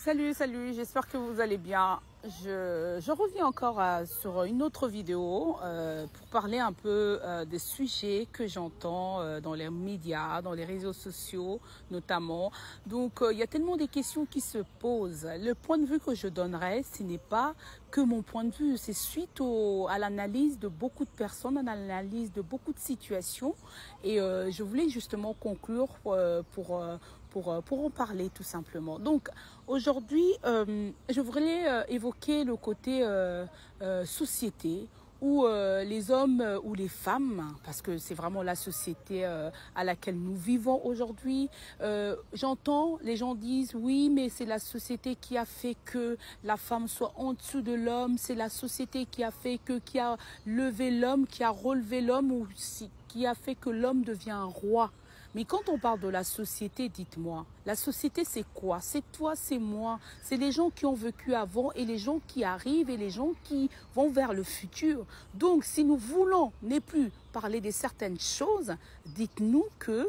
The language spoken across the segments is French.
Salut, salut, j'espère que vous allez bien. Je reviens encore sur une autre vidéo pour parler un peu des sujets que j'entends dans les médias, dans les réseaux sociaux notamment. Donc il y a tellement de questions qui se posent. Le point de vue que je donnerai, ce n'est pas que mon point de vue, c'est suite à l'analyse de beaucoup de personnes, à l'analyse de beaucoup de situations. Et je voulais justement conclure pour en parler tout simplement. Donc aujourd'hui, je voudrais évoquer le côté société où les hommes ou les femmes, parce que c'est vraiment la société à laquelle nous vivons aujourd'hui, j'entends les gens disent oui mais c'est la société qui a fait que la femme soit en dessous de l'homme, c'est la société qui a fait que, qui a levé l'homme, qui a relevé l'homme ou qui a fait que l'homme devient un roi. Mais quand on parle de la société, dites-moi, la société c'est quoi? C'est toi, c'est moi, c'est les gens qui ont vécu avant et les gens qui arrivent et les gens qui vont vers le futur. Donc si nous voulons ne plus parler de certaines choses, dites-nous que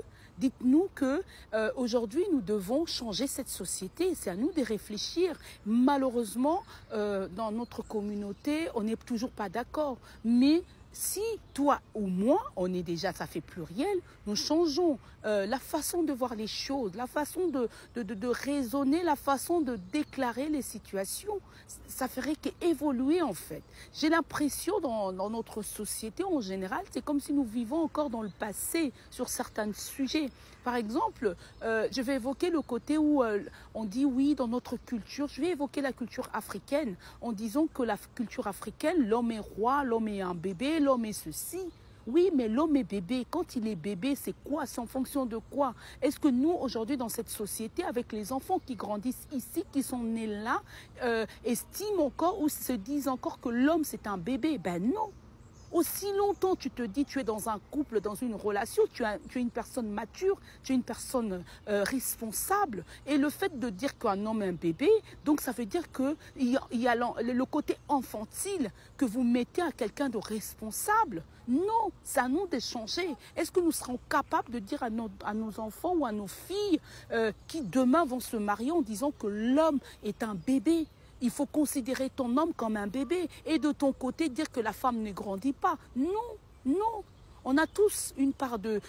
aujourd'hui nous devons changer cette société. C'est à nous de réfléchir. Malheureusement, dans notre communauté, on n'est toujours pas d'accord. Mais si toi ou moi, on est déjà, ça fait pluriel, nous changeons la façon de voir les choses, la façon de raisonner, la façon de déclarer les situations, ça ferait qu'évoluer en fait. J'ai l'impression dans notre société en général, c'est comme si nous vivons encore dans le passé sur certains sujets. Par exemple, je vais évoquer le côté où on dit oui dans notre culture, je vais évoquer la culture africaine en disant que la culture africaine, l'homme est roi, l'homme est un bébé, l'homme est ceci. Oui, mais l'homme est bébé. Quand il est bébé, c'est quoi? C'est en fonction de quoi? Est-ce que nous, aujourd'hui, dans cette société, avec les enfants qui grandissent ici, qui sont nés là, estiment encore ou se disent encore que l'homme, c'est un bébé? Ben non. Aussi longtemps tu te dis tu es dans un couple, dans une relation, tu es une personne mature, tu es une personne responsable. Et le fait de dire qu'un homme est un bébé, donc ça veut dire qu'il y a le côté infantile que vous mettez à quelqu'un de responsable. Non, c'est à nous de changer. Est-ce que nous serons capables de dire à nos enfants ou à nos filles qui demain vont se marier en disant que l'homme est un bébé? Il faut considérer ton homme comme un bébé et de ton côté dire que la femme ne grandit pas. Non, non. On a tous une part de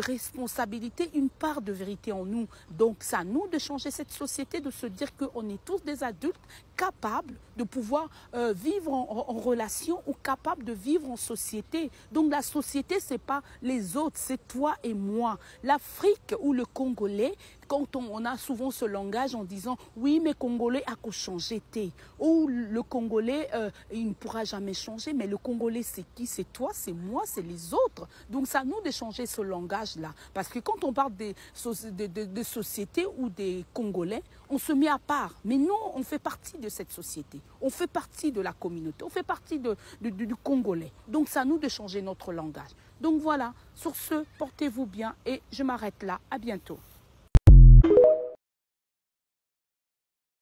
responsabilité, une part de vérité en nous. Donc, c'est à nous de changer cette société, de se dire qu'on est tous des adultes capables de pouvoir vivre en relation ou capables de vivre en société. Donc, la société, ce n'est pas les autres, c'est toi et moi. L'Afrique ou le Congolais, quand on a souvent ce langage en disant « oui, mais Congolais a qu'à changer t'es » ou le Congolais, il ne pourra jamais changer, mais le Congolais, c'est qui? C'est toi, c'est moi, c'est les autres. Donc, c'est à nous de changer ce langage-là. Parce que quand on parle des sociétés ou des Congolais, on se met à part. Mais non, on fait partie de cette société. On fait partie de la communauté. On fait partie du Congolais. Donc, c'est à nous de changer notre langage. Donc, voilà. Sur ce, portez-vous bien et je m'arrête là. À bientôt.